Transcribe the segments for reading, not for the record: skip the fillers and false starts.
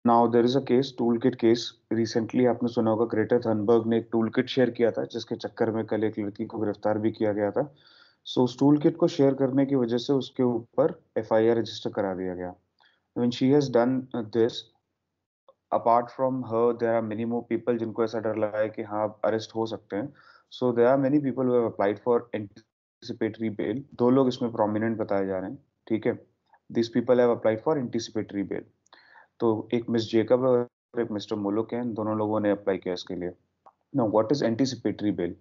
Now there is a case, tool kit case. Recently आपने सुना होगा, ग्रेटर थनबर्ग ने एक टूल किट शेयर किया था, जिसके चक्कर में कल एक लड़की को गिरफ्तार भी किया गया था। सो उस टूल किट को शेयर करने की वजह से उसके ऊपर एफआईआर रजिस्टर करा दिया गया। When she has done this, apart from her there are many more people जिनको ऐसा डर लगा है कि हाँ अरेस्ट हो सकते हैं। So there are many people who have applied for anticipatory bail. दो लोग इसमें प्रोमिनेंट बताए जा रहे हैं, ठीक है। This people have applied for anticipatory bell. तो एक मिस जेकब और एक मिस्टर मुलुक हैं, दोनों लोगों ने अप्लाई किया इसके लिए। Now what is anticipatory bail?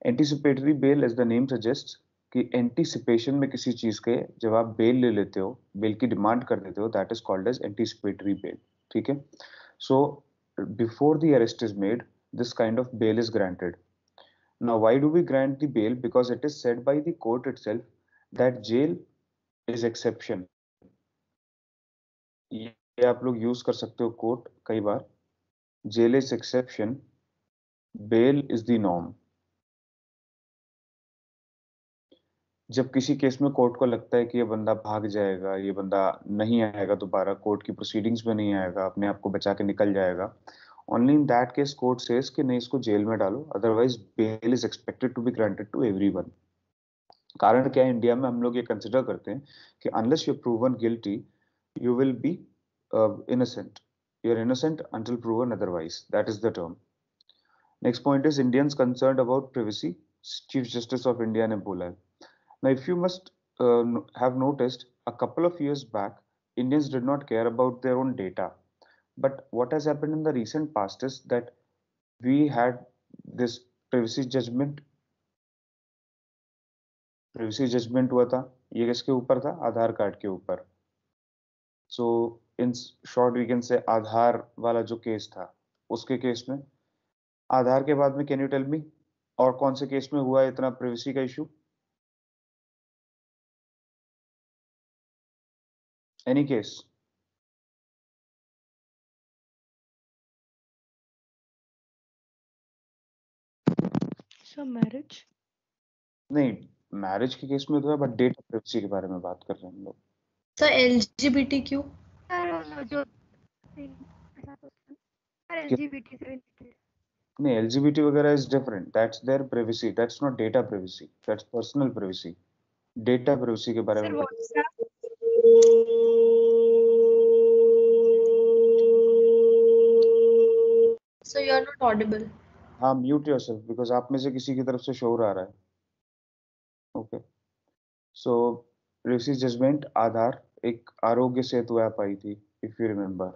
Anticipatory bail, as the name suggest, कि एंटीसिपेशन में किसी चीज के जब आप बेल ले लेते हो, बेल की डिमांड कर देते हो, that is called as anticipatory bail, ठीक है। So before the arrest is made, this kind of bail is granted. Now, why do we grant the bail? Because it is said by the court itself that jail is exception. ये आप लोग use कर सकते हो court कई बार। Jail is exception, bail is the norm. जब किसी केस में कोर्ट को लगता है कि ये बंदा भाग जाएगा, ये बंदा नहीं आएगा दोबारा कोर्ट की प्रोसीडिंग्स में, नहीं आएगा, अपने आप को बचा के निकल जाएगा, only in that case court says कि नहीं, इसको जेल में डालो, otherwise bail is expected to be granted to everyone. कारण क्या है, इंडिया में हम लोग ये कंसिडर करते हैं कि unless you proven guilty, you will B innocent. You're innocent until proven otherwise. That is the term. Next point is Indians concerned about privacy. Chief Justice of India ने बोला है. Now, if you must have noticed, a couple of years back, Indians did not care about their own data. But what has happened in the recent past is that we had this privacy judgment. privacy judgment हुआ था, ये किसके ऊपर था? आधार card के ऊपर। So in short we can say Aadhaar वाला जो केस था, उसके केस में, आधार के बाद में, कैन यू टेल मी और कौन से केस में हुआ है इतना प्रिवेसी का issue? Any case? Sir marriage? नहीं, मैरिज के केस में तो है, बट डेटा प्रिवेसी के बारे में बात कर रहे हैं हम लोग। Sir LGBTQ? सर जो LGBT से रिलेटेड। नहीं, एलजीबीटी वगैरह is different, that's their privacy, that's not data privacy, that's personal privacy. Data privacy के बारे सर में WhatsApp? Sir you are not audible. हाँ, म्यूट योरसेल्फ बिकॉज आप में से किसी की तरफ से शोर आ रहा है। ओके, सो प्रिवेसी जजमेंट आधार एक आरोग्य सेतु ऐप आई थी, इफ यू रिमेम्बर,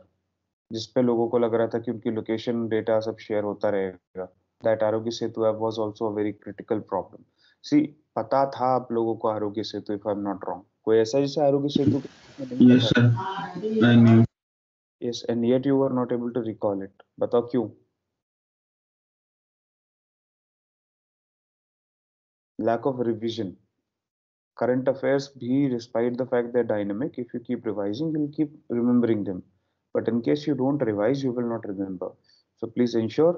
जिसपे लोगों को लग रहा था कि उनकी लोकेशन डेटा सब शेयर होता रहेगा। That Aarogya Setu app was also a very critical problem. See, पता था आप लोगों को Aarogya Setu, if I am not wrong, कोई ऐसा जिसे आरोग्य सेतु के नहीं Yes, पता? sir. I knew. Yes, and yet you were not able to recall it. बताओ क्यों? Lack of revision. Current affairs भी, despite the fact they're dynamic, if you keep revising, you'll keep remembering them. But in case you don't revise, you will not remember. So please ensure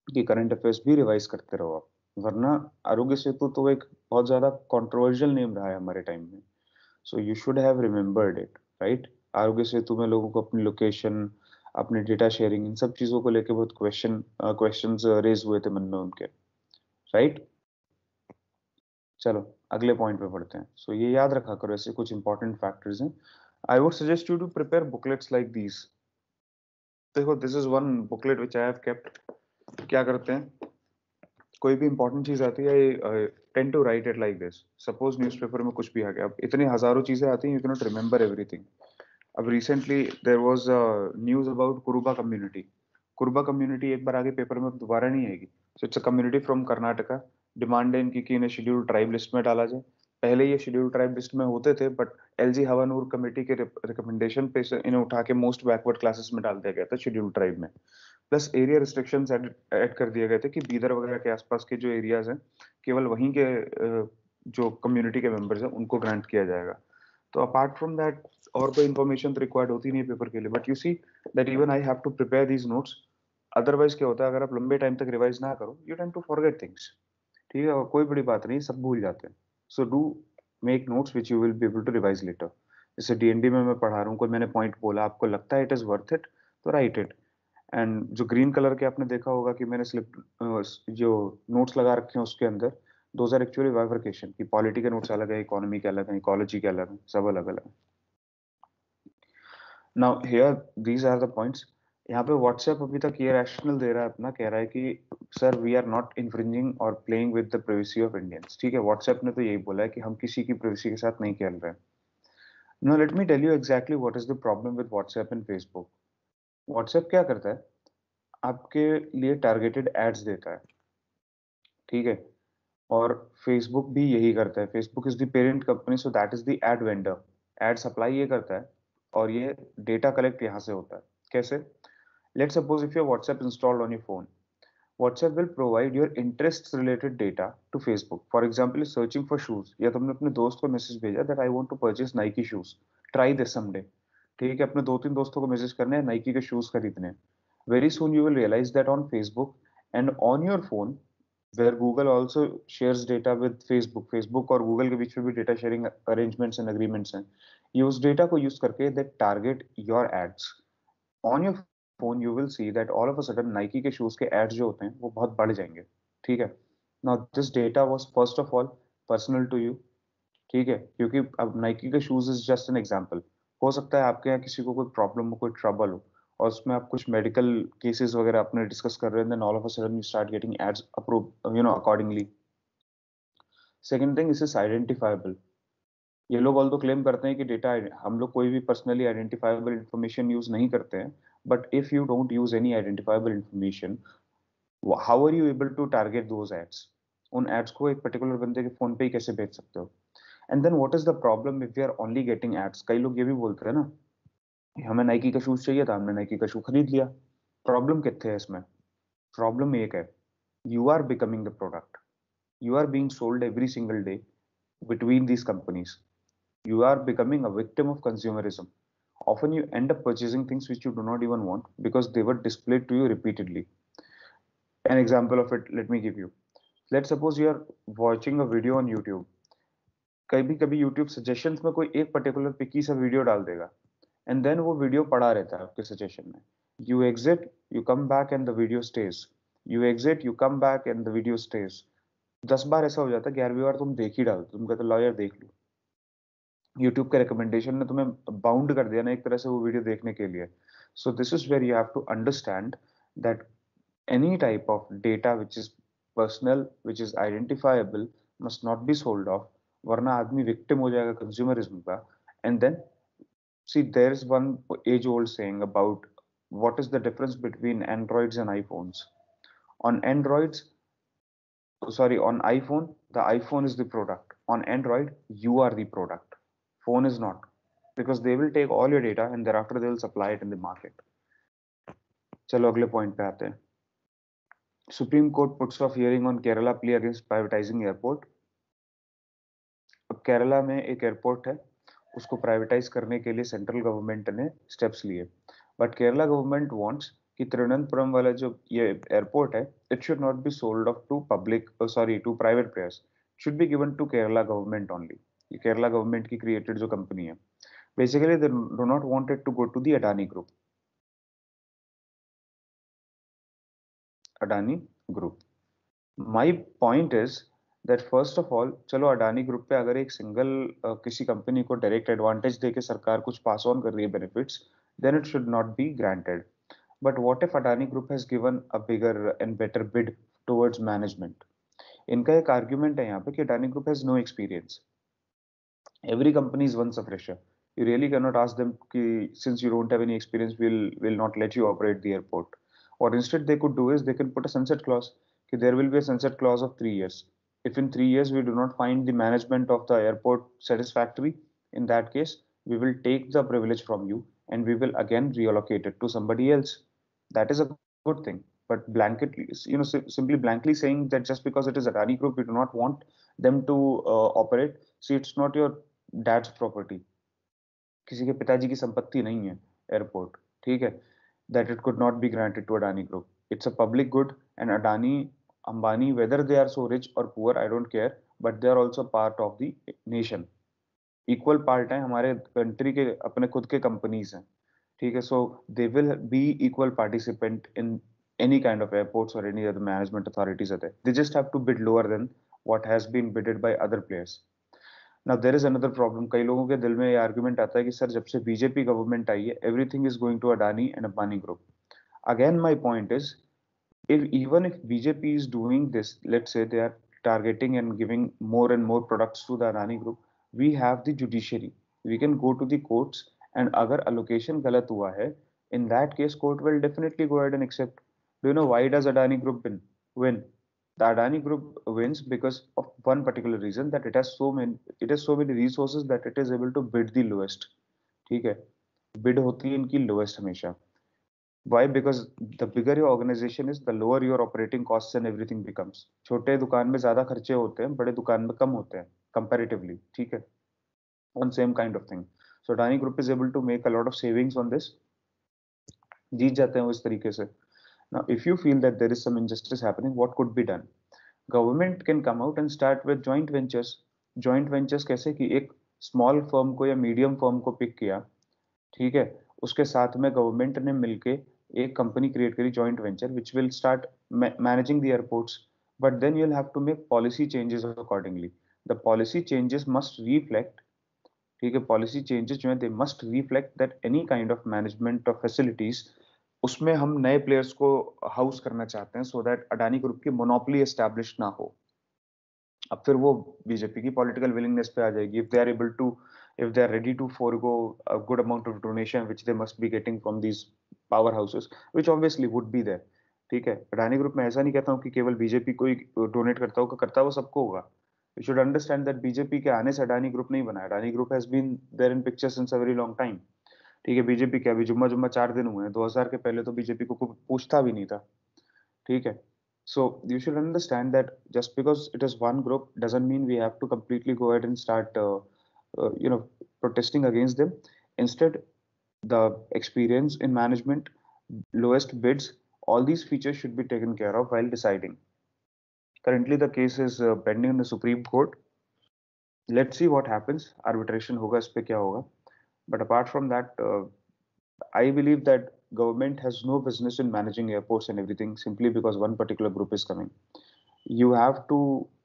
कि current affairs भी revise करते रहो आप, वरना आरोग्य सेतु तो एक बहुत ज्यादा कंट्रोवर्शियल नेम रहा है हमारे टाइम में। So you should have remembered it, right? Aarogya Setu में लोगों को अपनी लोकेशन, अपने डेटा शेयरिंग, इन सब चीजों को लेके बहुत क्वेश्चंस रेज हुए थे मन में उनके, राइट? चलो अगले पॉइंट पे पढ़ते हैं। सो ये याद रखा करो, ऐसे कुछ इंपॉर्टेंट फैक्टर्स हैं। I would suggest you to prepare booklets like these. देखो, this is one booklet which I have kept. क्या करते हैं, कोई भी इंपॉर्टेंट चीज आती है, tend to write it like this. Suppose newspaper में कुछ भी आ गया, अब इतनी हजारों चीजें आती हैं, you can not remember everything. अब recently there was news about Kuruba community. Kuruba community एक बार आगे पेपर में दोबारा नहीं आएगी। So it's a community from Karnataka. Demand है इनकी कि इन्हें शेड्यूल्ड ट्राइब लिस्ट में डाला जाए। पहले ये शेड्यूल्ड ट्राइब लिस्ट में होते थे, बट एलजी हवानूर कमेटी के रिकमेंडेशन पे इन्हें उठा के मोस्ट बैकवर्ड क्लासेस में डाल दिया गया था, शेड्यूल्ड ट्राइब में। प्लस एरिया रिस्ट्रिक्शंस ऐड कर दिए गए थे कि बीदर वगैरह के आसपास के जो एरियाज हैं, केवल वहीं के जो कम्युनिटी के मेंबर्स हैं उनको ग्रांट किया जाएगा। तो अपार्ट फ्रॉम दैट और कोई इन्फॉर्मेशन तो रिक्वायर्ड होती नहीं है पेपर के लिए, but you see that even I have to prepare these notes. Otherwise क्या होता है, अगर आप लंबे टाइम तक रिवाइज ना करो, you tend to forget things. ठीक है, और कोई बड़ी बात नहीं, सब भूल जाते हैं। So do make notes which you will be able to revise later. जैसे डीएनडी में मैं पढ़ा रहा हूँ, कोई मैंने पॉइंट बोला, आपको लगता है इट इज वर्थ इट, तो राइट इट। एंड जो ग्रीन कलर के आपने देखा होगा कि मैंने स्लिप जो नोट्स लगा रखे हैं उसके अंदर, दोज आर एक्चुअली बाइफरकेशन, की पॉलिटी के नोट्स अलग है, इकोनॉमी के अलग है, इकोलॉजी के अलग है, सब अलग अलग है। Now here these are the points. यहाँ पे व्हाट्सएप अभी तक ये रैशनल दे रहा है अपना, कह रहा है कि sir we are not infringing और playing with the privacy of Indians. ठीक है, व्हाट्सएप ने तो यही बोला है कि हम किसी की प्राइवेसी के साथ नहीं खेल रहे हैं। Now let me tell you exactly what is the problem with WhatsApp and Facebook. WhatsApp क्या करता है, आपके लिए टारगेटेड एड्स देता है, ठीक है, और फेसबुक भी यही करता है। Facebook is the parent company, so that is the ad vendor. Ad supply ये करता है और ये डेटा कलेक्ट यहाँ से होता है। कैसे? Let's suppose if your WhatsApp installed on your phone, WhatsApp will provide your interests related data to Facebook. For example, searching for shoes, या तुमने अपने दोस्त को मैसेज भेजा that I want to purchase Nike shoes. Try this someday. ठीक है, अपने 2-3 दोस्तों को मैसेज करने हैं, नाइकी के शूज खरीदने हैं। Very soon you will realize that on Facebook and on your phone, where Google also shares data with Facebook, Facebook और Google के बीच में भी data sharing arrangements and agreements हैं। ये उस data को use करके they target your ads. On your phone you will see that all of a sudden Nike के शूज के एड्स जो होते हैं वो बहुत बढ़ जाएंगे। ठीक है, now this data was first of all personal to you। ठीक है, क्योंकि अब नाइकी के shoes is just an example. हो सकता है आपके यहाँ किसी को कोई प्रॉब्लम हो, कोई ट्रबल हो, और उसमें आप कुछ मेडिकल केसेस वगैरह अपने डिस्कस कर रहे हैं, then all of a sudden you start getting ads approve, accordingly. Second thing, is identifiable. ये लोग ऑल तो क्लेम करते हैं कि डेटा, हम लोग कोई भी पर्सनली आइडेंटिफाइबल इंफॉर्मेशन यूज नहीं करते हैं, but if you don't use any identifiable information, how are you able to target those ads? उन एड्स को एक पर्टिकुलर बंदे के फोन पे ही कैसे भेज सकते हो? And then what is the problem if we are only getting ads? कई लोग ये भी बोलते हैं ना कि हमें नाइकी का शूज चाहिए था, हमने नाइकी का शू खरीद लिया। प्रॉब्लम कितने है इसमें? प्रॉब्लम एक है, you are becoming the product, you are being sold every single day between these companies. You are becoming a victim of consumerism. Often you end up purchasing things which you do not even want because they were displayed to you repeatedly. An example of it, let me give you. Let's suppose you are watching a video on YouTube. कभी कभी YouTube suggestions में कोई एक particular पिकी सा video डाल देगा, and then वो video पड़ा रहता है आपके सजेशन में। You exit, you come back and the video stage, you exit, you come back and the video stage. 10 बार ऐसा हो जाता है, 11वीं बार तुम देख ही डालते, तुम कहते लो यार देख लो। यूट्यूब के रिकमेंडेशन ने तुम्हें बाउंड कर दिया ना एक तरह से वो वीडियो देखने के लिए। So this is where you have to understand that any type of data which is personal, which is identifiable, must not be sold off, वरना आदमी विक्टिम हो जाएगा कंज्यूमरिज्म का। And then see, there is one age old saying about what is the difference between androids and iphones. On androids, sorry, on iphone, the iphone is the product. On android, you are the product, phone is not, because they will take all your data and thereafter they will supply it in the market. चलो अगले point पे आते हैं। Supreme Court puts off hearing on Kerala plea against privatizing airport. अब केरला में एक airport है, उसको प्राइवेटाइज करने के लिए सेंट्रल गवर्नमेंट ने स्टेप्स लिए, बट केरला गवर्नमेंट वांट्स कि त्रिवेंद्रपुरम वाला जो ये एयरपोर्ट है, it should not be sold off to public, sorry to private players, should be given to Kerala government only. ये केरला गवर्नमेंट की क्रिएटेड जो कंपनी है, basically they do not want it to go to the Adani group. Adani group, my point is that first of all, चलो Adani group पे अगर एक single किसी company को डायरेक्ट एडवांटेज देके सरकार कुछ पास ऑन कर रही है benefits, then it should not be granted. But what if Adani group has given a bigger and better bid towards management? इनका एक आर्ग्यूमेंट है यहाँ पे कि Adani group has no experience. Every company is once a fresher. You really cannot ask them ki, since you don't have any experience, we'll not let you operate the airport. What instead they could do is they can put a sunset clause, ki there will be a sunset clause of 3 years. If in 3 years we do not find the management of the airport satisfactory, in that case we will take the privilege from you and we will again reallocate it to somebody else. That is a good thing. But blanketly, simply blankly saying that just because it is Adani Group, we do not want them to operate. See, it's not your dad's property, किसी के पिताजी की संपत्ति नहीं है airport, ठीक है, that it could not be granted to Adani group. It's a public good and Adani Ambani, whether they are so rich और poor, I don't care, but they are also part of the nation. Equal part है, हमारे country के अपने खुद के companies हैं, ठीक है. So they will be equal participant in any kind of airports or any other management authorities are there. They just have to bid lower than what has been bidded by other players. Now there is another problem. कई लोगों के दिल में ये argument आता है कि sir जब से बीजेपी गवर्नमेंट आई है everything is going to Adani and Ambani group. Again my point is, if even if BJP is doing this, let's say they are targeting and giving more and more products to the Adani group, we have the judiciary. We can go to the courts, and अगर allocation गलत हुआ है, in that case court will definitely go ahead and accept. Do you know why does Adani group win? The Adani group wins because of one particular reason, that it has so many resources that it is able to bid the lowest. ठीक है, bid होती है इनकी lowest हमेशा. Why? Because the bigger your organization is, the lower your operating costs and everything becomes. छोटे दुकान में ज्यादा खर्चे होते हैं, बड़े दुकान में कम होते हैं comparatively, ठीक है, on same kind of thing. So Adani Group is able to make a lot of savings on this. जीत जाते हैं वो इस तरीके से. Now, if you feel that there is some injustice happening, what could be done? Government can come out and start with joint ventures. Joint ventures कैसे कि एक small firm को या medium firm को pick किया, ठीक है, उसके साथ में गवर्नमेंट ने मिलके एक कंपनी क्रिएट करी joint venture which will start managing the airports. But then you will have to make policy changes accordingly. The policy changes must reflect, ठीक है, पॉलिसी चेंजेस जो है they must reflect that any kind of management of facilities उसमें हम नए players को house करना चाहते हैं, सो दैट अडानी ग्रुप की मोनोपोली एस्टैब्लिश ना हो. अब फिर वो बीजेपी की पॉलिटिकल विलिंगनेस पे आ जाएगी. if they are ready to forego a good amount of donation which they must be getting from these powerhouses, which obviously would be there. ठीक है, अडानी ग्रुप में ऐसा नहीं कहता हूँ कि केवल बीजेपी को ही डोनेट करता होगा, करता वो सबको होगा. You should understand that BJP के आने से अडानी ग्रुप नहीं बना. Adani group has been there in picture since a very long time. ठीक है, बीजेपी क्या अभी जुम्मा जुम्मा 4 दिन हुए हैं, 2000 के पहले तो बीजेपी को कोई पूछता भी नहीं था. ठीक है. So you should understand that just because it is one group doesn't mean we have to completely go ahead and start, protesting against them. Instead, the experience in management, lowest bids, all these features should be taken care of while deciding. Currently, the case is pending in the Supreme Court. Let's see what happens. Arbitration होगा, इस पे क्या होगा. But apart from that, I believe that government has no business in managing airports and everything simply because one particular group is coming. You have to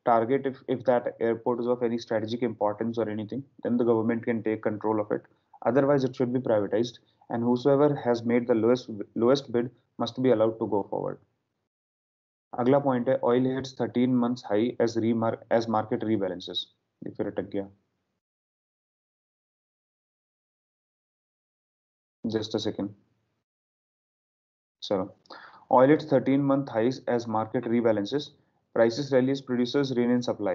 target if that airport is of any strategic importance or anything, then the government can take control of it. Otherwise, it should be privatized, and whosoever has made the lowest bid must be allowed to go forward. अगला point है oil hits 13 months high as market rebalances. ये फिर अटक गया. Just a second. So, oil hits 13-month highs as market rebalances. Prices rally as producers rein in supply.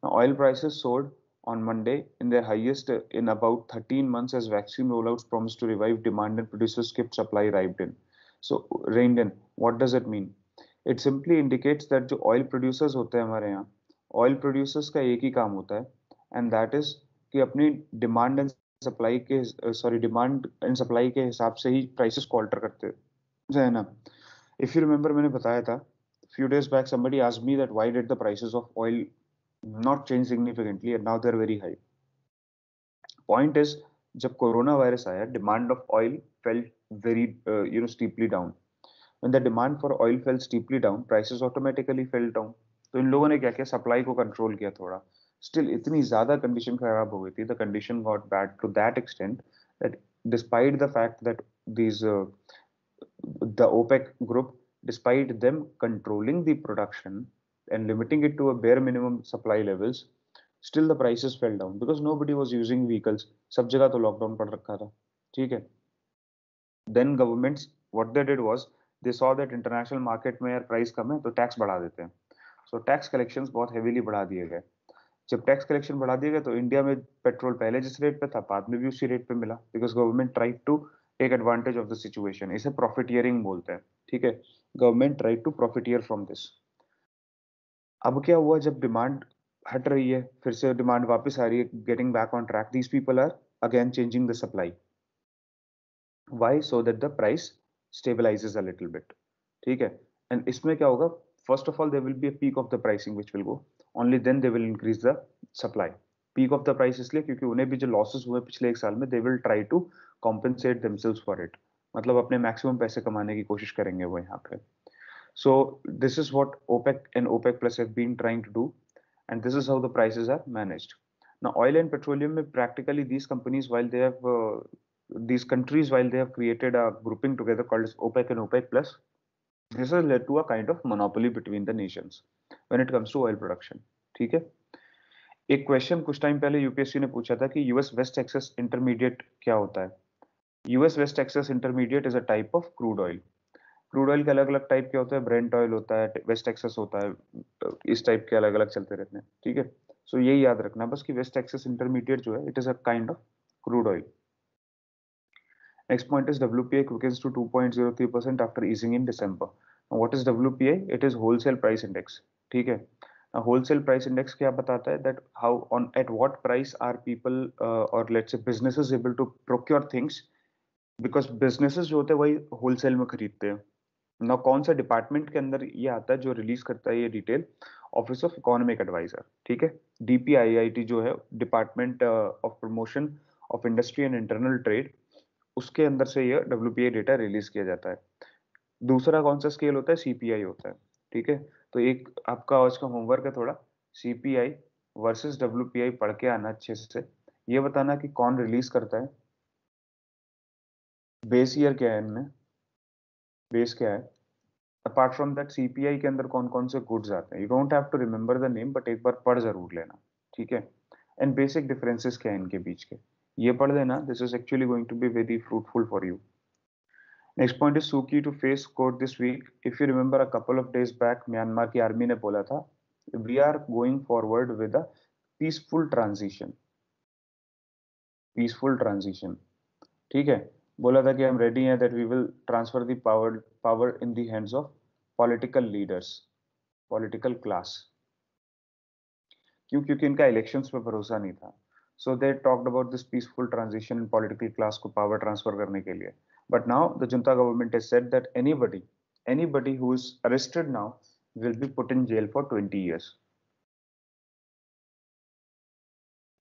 Now, oil prices soared on Monday in their highest in about 13 months as vaccine rollouts promised to revive demand and producers kept supply reined in. What does it mean? It simply indicates that जो oil producers होते हैं हमारे यहाँ, oil producers का एक ही काम होता है, and that is कि अपनी डिमांड एंड सप्लाई के हिसाब से ही प्राइसेस को ऑल्टर करते हैं ना. इफ यू रिमेंबर, मैंने बताया था few days back somebody asked me that why did the prices of oil not change significantly and now they're very high. Point is, जब कोरोना वायरस आया, demand of oil fell very steeply down. When the demand for oil fell steeply down, prices automatically fell down. तो इन लोगों ने क्या किया, supply को control किया थोड़ा. Still इतनी ज्यादा कंडीशन खराब हो गई थी, the condition got bad to that extent that despite the fact that the OPEC group, despite them controlling the production and limiting it to a bare minimum supply levels, still the prices fell down because nobody was using vehicles. सब जगह तो lockdown पड़ रखा था. ठीक है. Then governments, what they did was they saw that international market में यार प्राइस कम है तो टैक्स बढ़ा देते हैं. So टैक्स कलेक्शंस बहुत हेवीली बढ़ा दिए गए. जब टैक्स कलेक्शन बढ़ा दिए गए तो इंडिया में पेट्रोल पहले जिस रेट पे था बाद में भी उसी रेट पे मिला, because government tried to take advantage of the situation. इसे प्रॉफिटियरिंग बोलते हैं. ठीक है, government tried to profiteer from this. अब क्या हुआ, जब डिमांड हट रही है, फिर से डिमांड वापस आ रही है, getting back on track, these people are again changing the supply. Why? So that the price stabilises a little bit. ठीक है, एंड इसमें क्या होगा, first of all there will be a peak of the pricing which will go, only then they will increase the supply. Peak of the price इसलिए क्योंकि उन्हें भी जो लॉसेस हुए पिछले एक साल में, they will try to compensate themselves for it, मतलब अपने मैक्सिमम पैसे कमाने की कोशिश करेंगे वो यहाँ पे. So this is what OPEC and OPEC Plus have been trying to do, and this is how the prices are managed. Now, oil and petroleum, practically these companies, while they have these countries, while they have created a grouping together called as OPEC and OPEC Plus, this has led to a kind of monopoly between the nations when it comes to oil production. ठीक है. एक question कुछ time पहले UPSC ने पूछा था कि US West Texas intermediate क्या होता है. US West Texas intermediate is a type of crude oil. Crude oil के अलग अलग टाइप के होते हैं, ब्रेंट ऑयल होता है, वेस्ट टेक्सास होता है, इस टाइप के अलग अलग चलते रहते हैं. ठीक है. सो यही याद रखना बस कि वेस्ट टेक्सास इंटरमीडिएट जो है, it is a kind of crude oil. Next point is WPI quickens to 2.03% after easing in December. Now, what is WPI? It is wholesale price index. ठीक है. Now, wholesale price index क्या बताता है? That how on at what price are people or let's say businesses able to procure things, because businesses जो होते हैं वही wholesale में खरीदते हैं. Now, कौन सा डिपार्टमेंट के अंदर ये आता है जो रिलीज करता है ये detail? Office of economic adviser. ठीक है. DPIIT जो है, department of promotion of industry and internal trade, उसके अंदर से ये WPI डेटा रिलीज किया जाता है. दूसरा कौन सा स्केल होता है? CPI होता है. ठीक है. तो एक आपका आज का होमवर्क है थोड़ा, CPI वर्सेस WPI पढ़ के आना अच्छे से. ये बताना कि कौन रिलीज करता है, बेस ईयर क्या है इनमें, बेस क्या है. अपार्ट फ्रॉम दैट CPI के अंदर कौन कौन से गुड्स आते हैं. You don't have to remember the name, but एक बार पढ़ जरूर लेना. ठीक है. एंड बेसिक डिफरेंसेस क्या है इनके बीच के, ये पढ़ लेना. This is actually going to be very fruitful for you. Next point is Suki to face court this week. If you remember a couple of days back, Myanmar की army ने बोला था we are going forward with a peaceful transition. Peaceful transition. ठीक है. बोला था कि हम रेडी हैं, that we will transfer the power in the hands of political leaders, political class. क्यों? क्योंकि इनका इलेक्शंस पे भरोसा नहीं था. So they talked about this peaceful transition in political class को power transfer करने के लिए. But now the junta government has said that anybody who is arrested now will be put in jail for 20 years.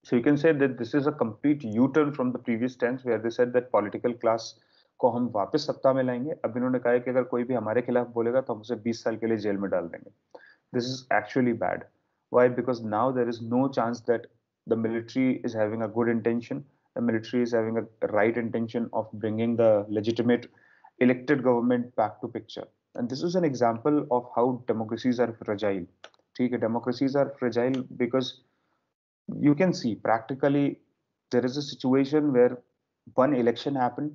So you can say that this is a complete U-turn from the previous stance where they said that political class को हम वापस सत्ता में लाएंगे. अब इन्होंने कहा है कि अगर कोई भी हमारे खिलाफ बोलेगा तो हम उसे 20 साल के लिए जेल में डाल देंगे. This is actually bad. Why? Because now there is no chance that the military is having a good intention. The military is having a right intention of bringing the legitimate elected government back to picture. And this is an example of how democracies are fragile. Okay, democracies are fragile because you can see practically there is a situation where one election happened,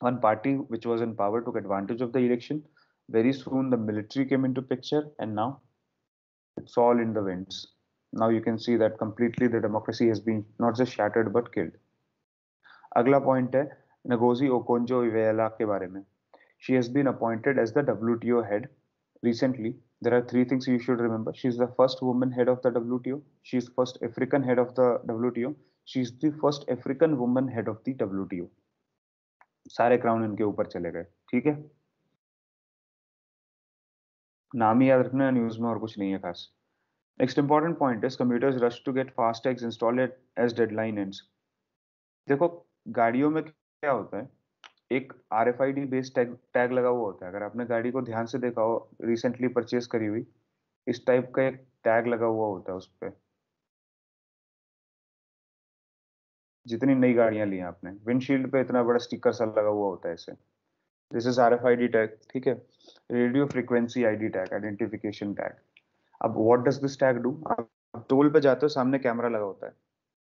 one party which was in power took advantage of the election. Very soon the military came into picture, and now it's all in the winds. Now you can see that completely the democracy has been not just shattered but killed. अगला point है Ngozi Okonjo-Iweala के बारे में. She has been appointed as the WTO head recently. There are three things you should remember. She is the first woman head of the WTO. She is first African head of the WTO. She is the first African woman head of the WTO. सारे crown इनके ऊपर चले गए. ठीक है. नाम ही याद रखना, न्यूज में और कुछ नहीं है खास. Next important point is commuters rush to get fast tags installed as deadline ends. देखो गाड़ियों में क्या होता है, एक RFID बेस्ड टैग लगा हुआ होता है. अगर आपने गाड़ी को ध्यान से देखा हो, रिसेंटली परचेज करी हुई, इस टाइप का एक टैग लगा हुआ होता है उस पे. जितनी नई गाड़ियां ली हैं आपने, विंडशील्ड पे इतना बड़ा स्टिकर सा लगा हुआ होता है ऐसे. This is RFID tag. ठीक है. Radio frequency ID tag, identification tag. अब what does this tag do? आप टोल पे जाते हो, सामने कैमरा लगा होता है.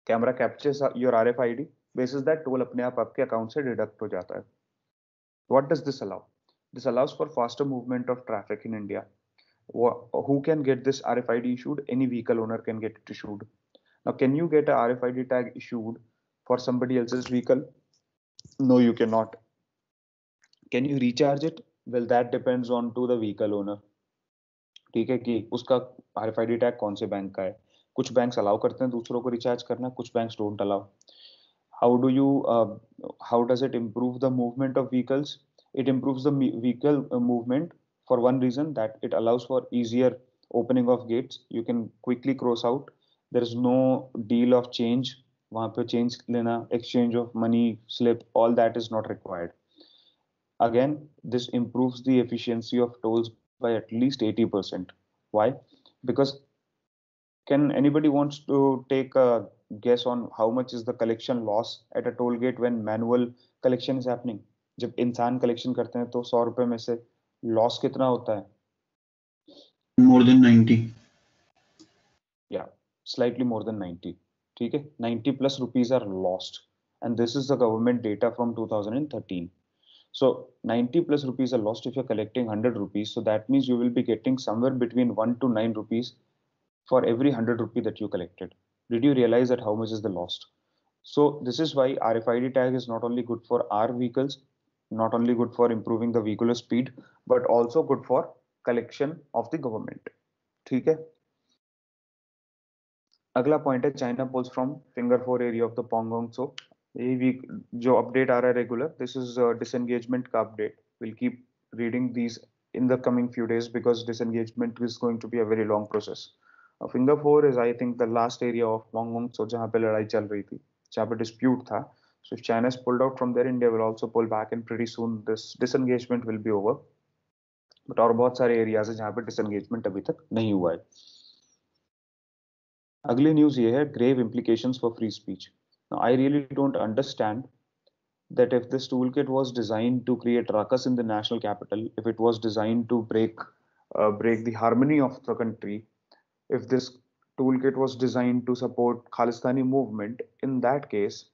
Camera captures your RFID. Basis that toll अपने आप आपके अकाउंट से डिडक्ट हो जाता है. What does this allow? This allows for faster movement of traffic in India. Who can get this RFID issued? Any vehicle owner can get it issued. Now, can you get a RFID tag issued for somebody else's vehicle? No, you cannot. Can you recharge it? Well, that depends on to the vehicle owner. ठीक है कि उसका RFID tag कौन से bank का है. कुछ banks allow करते हैं दूसरों को रिचार्ज करना, कुछ banks don't allow. How does it improve the movement of vehicles? It improves the vehicle movement for one reason, that it allows for easier opening of gates. You can quickly cross out. there is no deal of change. वहाँ पे change लेना, exchange of money, slip, all that is not required. Again, this improves the efficiency of tolls by at least 80%. Why? Because can anybody wants to take a guess on how much is the collection loss at a toll gate when manual collection is happening? जब इंसान collection करते हैं तो 100 रुपए में से loss कितना होता है? More than 90. Yeah, slightly more than 90. ठीक है, 90 plus rupees are lost, and this is the government data from 2013. So 90 plus rupees are lost if you're collecting 100 rupees. So that means you will be getting somewhere between 1 to 9 rupees for every 100 rupee that you collected. Did you realize that how much is the lost? So this is why RFID tag is not only good for our vehicles, not only good for improving the vehicular speed, but also good for collection of the government. ठीक है, अगला point है China pulls from finger 4 area of the Pangong Tso ये week जो update आ रहा है regular, this is disengagement का update. Will keep reading these in the coming few days because disengagement is going to be a very long process. Finger 4 is I think the last area of Mongong, so जहाँ पे लड़ाई चल रही थी, जहाँ पे dispute था. So if China is pulled out from there, India will also pull back and pretty soon this disengagement will be over. But और बहुत सारे areas है जहाँ पे disengagement अभी तक नहीं हुआ है. अगली न्यूज ये है grave implications for free speech. Now, I really don't understand that if this toolkit was designed to create ruckus in the national capital, if it was designed to break the harmony of the country, if this toolkit was designed to support Khalistani movement, in that case,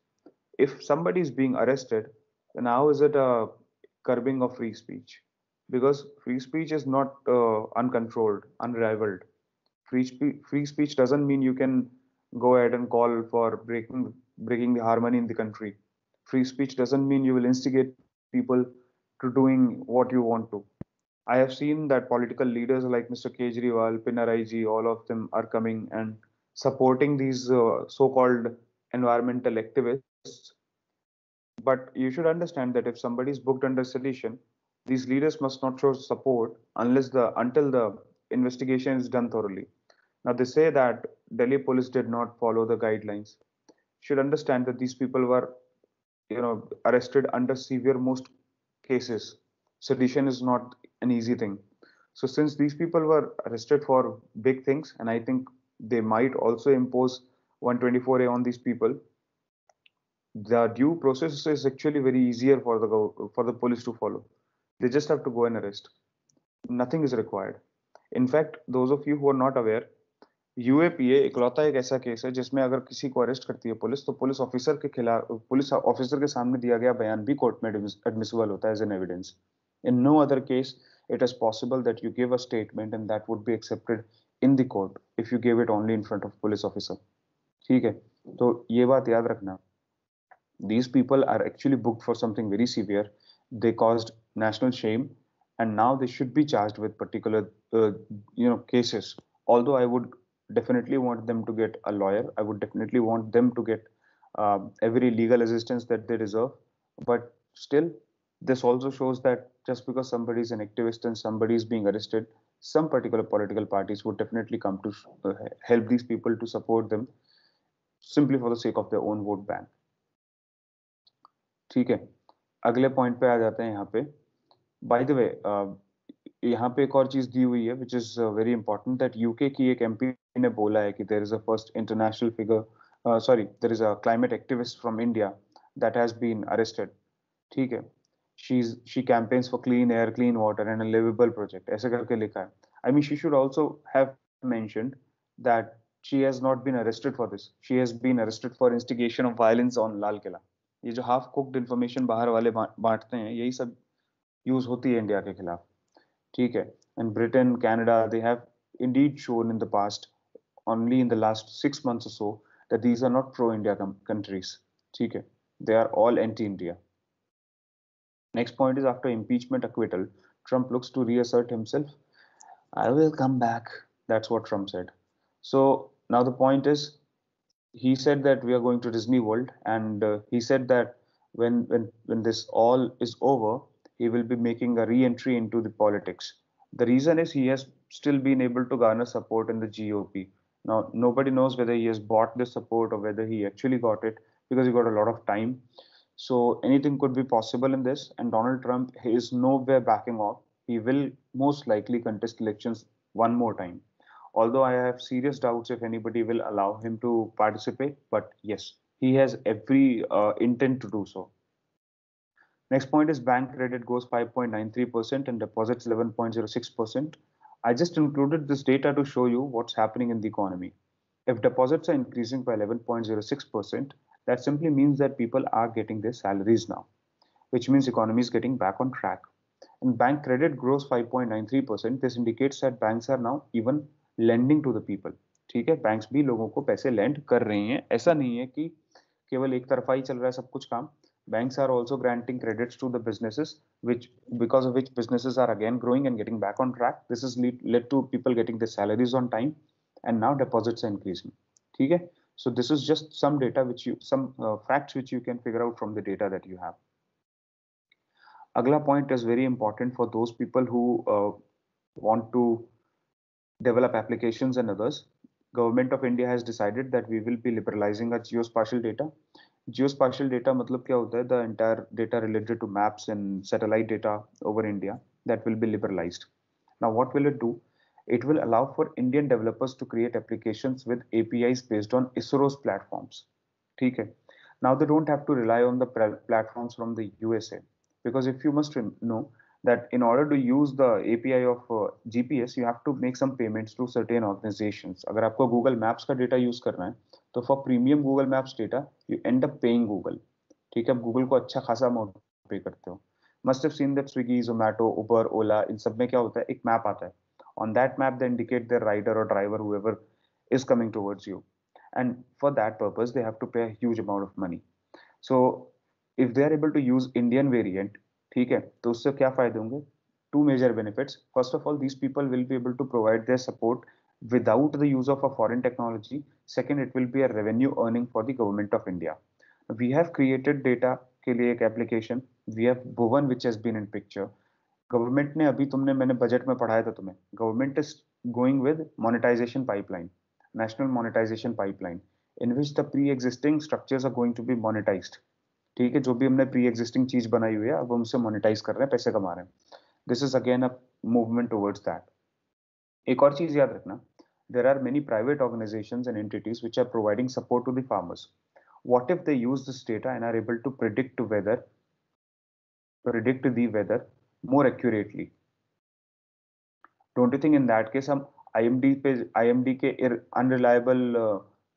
if somebody is being arrested, then how is it a curbing of free speech? Because free speech is not uncontrolled, unrivaled. Free speech doesn't mean you can go ahead and call for breaking the harmony in the country. Free speech doesn't mean you will instigate people to doing what you want to. I have seen that political leaders like Mr. Kejriwal, Pinarayi ji, all of them are coming and supporting these so-called environmental activists. But you should understand that if somebody is booked under sedition, these leaders must not show support until the investigation is done thoroughly. Now they say that Delhi police did not follow the guidelines. You should understand that these people were, arrested under severe most cases. Sedition is not an easy thing. So since these people were arrested for big things, and I think they might also impose 124A on these people, the due process is actually very easier for the police to follow. They just have to go and arrest. Nothing is required. In fact, those of you who are not aware, UAPA इकलौता एक ऐसा case है जिसमें अगर किसी को arrest करती है पुलिस, तो पुलिस ऑफिसर के सामने दिया गया बयान भी कोर्ट में एडमिसिबल होता है as an evidence. In no other case it is possible that you give a statement and that would be accepted in the court if you gave it only in front of police officer. ठीक है, तो ये बात याद रखना. These people are actually booked for something very severe. They caused national shame and now they should be charged with particular cases. Although I would definitely want them to get a lawyer, I would definitely want them to get every legal assistance that they deserve, but still this also shows that just because somebody is an activist and somebody is being arrested, some particular political parties would definitely come to help these people, to support them simply for the sake of their own vote bank. ठीक है, अगले point पे आ जाते हैं. यहाँ पे by the way यहाँ पे एक और चीज दी हुई है which is very important, that UK की एक एमपी ने बोला है कि there is a first international figure, there is a climate activist from India that has been arrested. ठीक है, she campaigns for clean air, clean water and a livable project, ऐसे करके लिखा है. I mean, she should also have mentioned that she has not been arrested for this. She has been arrested for instigation of violence on Lal Qila. ये जो half cooked information बाहर वाले बांटते हैं, यही सब यूज होती है इंडिया के खिलाफ. ठीक है, and Britain, Canada, they have indeed shown in the past, only in the last 6 months or so, that these are not pro-India countries. ठीक है, they are all anti-India. Next point is, after impeachment acquittal, Trump looks to reassert himself. I will come back. That's what Trump said. So now the point is, he said that we are going to Disney World, and he said that when this all is over, he will be making a re-entry into the politics. The reason is he has still been able to garner support in the GOP. Now, nobody knows whether he has bought this support or whether he actually got it because he got a lot of time. So anything could be possible in this. And Donald Trump is nowhere backing off. He will most likely contest elections one more time. Although I have serious doubts if anybody will allow him to participate, but yes, he has every intent to do so. Next point is bank credit goes 5.93% and deposits 11.06%. I just included this data to show you what's happening in the economy. If deposits are increasing by 11.06%, that simply means that people are getting their salaries now, which means economy is getting back on track. And bank credit grows 5.93%. This indicates that banks are now even lending to the people. ठीक है, banks भी लोगों को पैसे lend कर रही हैं. ऐसा नहीं है कि केवल एक तरफा ही चल रहा है सब कुछ काम. Banks are also granting credits to the businesses, which because of which businesses are again growing and getting back on track. This has led to people getting their salaries on time, and now deposits are increasing. ठीक है? So this is just some data some facts which you can figure out from the data that you have. Agla point is very important for those people who want to develop applications and others. Government of India has decided that we will be liberalizing our geospatial data. Geospatial data मतलब क्या होता है? The entire data related to maps and satellite data over India that will be liberalized. Now, what will it do? It will allow for Indian developers to create applications with APIs based on ISRO's platforms. ठीक है? Now they don't have to rely on the platforms from the USA, because if you must know that in order to use the API of GPS, you have to make some payments to certain organizations. अगर आपको Google Maps का data use करना है, तो for premium Google Maps data, you end up paying Google. ठीक है, आप Google को अच्छा खासा अमाउंट पे करते हो. Must have seen that Swiggy, Zomato, Uber, Ola, इन सब में क्या होता है? एक मैप आता है. On that map, they indicate their rider or driver, whoever is coming towards you. And for that purpose, they have to pay a huge amount of money. So if they are able to use Indian variant, ठीक है, तो उससे क्या फायदे होंगे? Two major benefits. First of all, these people will be able to provide their support without the use of a foreign technology. Second, it will be a revenue earning for the government of India. We have created data के लिए एक application. We have Bhuvan, which has been in picture. Government ने अभी मैंने budget में पढ़ाया था तुम्हें, government is going with monetisation pipeline, national monetisation pipeline, in which the pre existing structures are going to be monetised. ठीक है, जो भी हमने प्री एग्जिस्टिंग चीज बनाई हुई है अब हम उसे मोनेटाइज कर रहे हैं, पैसे कमा रहे हैं. This is again a movement towards that. एक और चीज याद रखना, there are many private organisations and entities which are providing support to the farmers. What if they use this data and are able to predict the weather more accurately? Don't you think in that case हम IMD के unreliable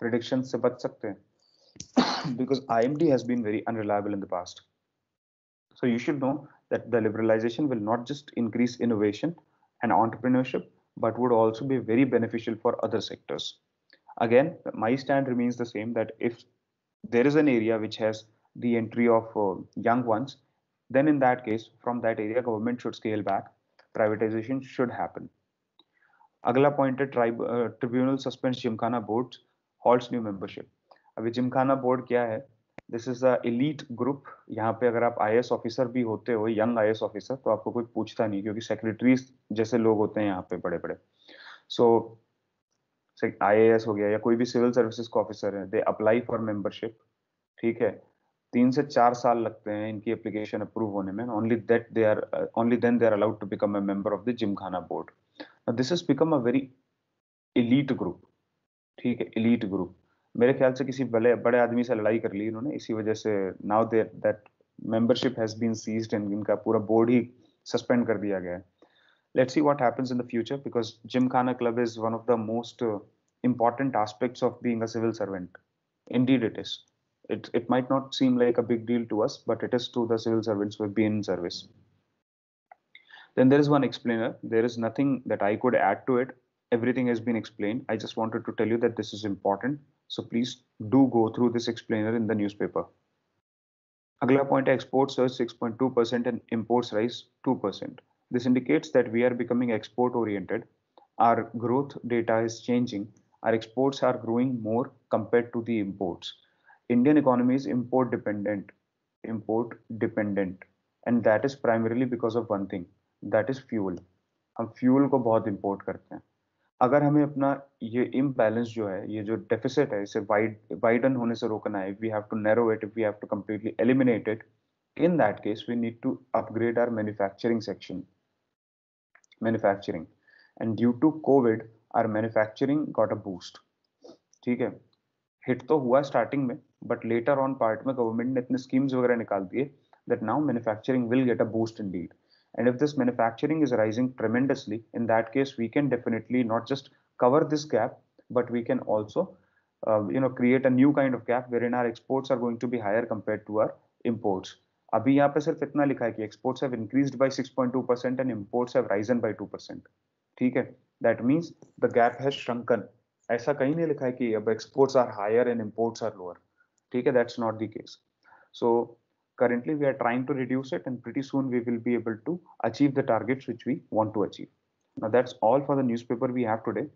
predictions से बच सकते हैं? Because IMD has been very unreliable in the past. So you should know that the liberalization will not just increase innovation and entrepreneurship, but would also be very beneficial for other sectors. Again, my stand remains the same, that if there is an area which has the entry of young ones, then in that case, from that area, government should scale back. Privatization should happen. अगला point है tribunal suspends Gymkhana board, halts new membership. अभी Gymkhana board क्या है? This is a elite group. यहाँ पे अगर आप IAS officer भी होते हो, यंग आईएएस ऑफिसर, तो आपको कोई पूछता नहीं, क्योंकि सेक्रेटरीज जैसे लोग होते हैं यहाँ पे बड़े बड़े. सो आईएएस हो गया या कोई भी सिविल सर्विसेज का ऑफिसर है, दे अप्लाई फॉर मेंबरशिप. ठीक है, 3 से 4 साल लगते हैं इनकी एप्लीकेशन अप्रूव होने में. Only then they are allowed to become a member of the gymkhana board. This has become a very elite group. ठीक है, एलीट ग्रुप. मेरे ख्याल से किसी बड़े आदमी से लड़ाई कर ली इन्होंने, इसी वजह से now that membership has been seized and इनका पूरा बोर्ड ही सस्पेंड कर दिया गया है. Let's see what happens in the future, because Gymkhana Club is one of the most important aspects of being a civil servant. Indeed it is. It might not seem like a big deal to us, but it is to the civil servants who have been in service. Then there is one explainer. There is nothing that I could add to it. Everything has been explained. I just wanted to tell you that this is important. So please do go through this explainer in the newspaper. Agla point, exports surge 6.2% and imports rise 2%. This indicates that we are becoming export oriented. Our growth data is changing. Our exports are growing more compared to the imports. Indian economy is import dependent, and that is primarily because of one thing, that is fuel. हम fuel को बहुत import करते हैं. अगर हमें अपना ये imbalance जो है, ये जो डेफिसिट है, इसे वाइडन होने से रोकना है, we have to narrow it, we have to completely eliminate it, in that case we need to upgrade our manufacturing, and due to covid our manufacturing got a boost. ठीक है, hit तो हुआ starting में, but later on part में government ने इतने schemes वगैरह निकाल दिए that now manufacturing will get a boost indeed. And if this manufacturing is rising tremendously, in that case we can definitely not just cover this gap, but we can also create a new kind of gap wherein our exports are going to be higher compared to our imports. अभी यहाँ पे सिर्फ इतना लिखा है कि exports have increased by 6.2% and imports have risen by 2%. ठीक है, that means the gap has shrunken. ऐसा कहीं नहीं लिखा है कि अब exports are higher and imports are lower. ठीक है, that's not the case. So currently we are trying to reduce it, and pretty soon we will be able to achieve the targets which we want to achieve. Now that's all for the newspaper we have today.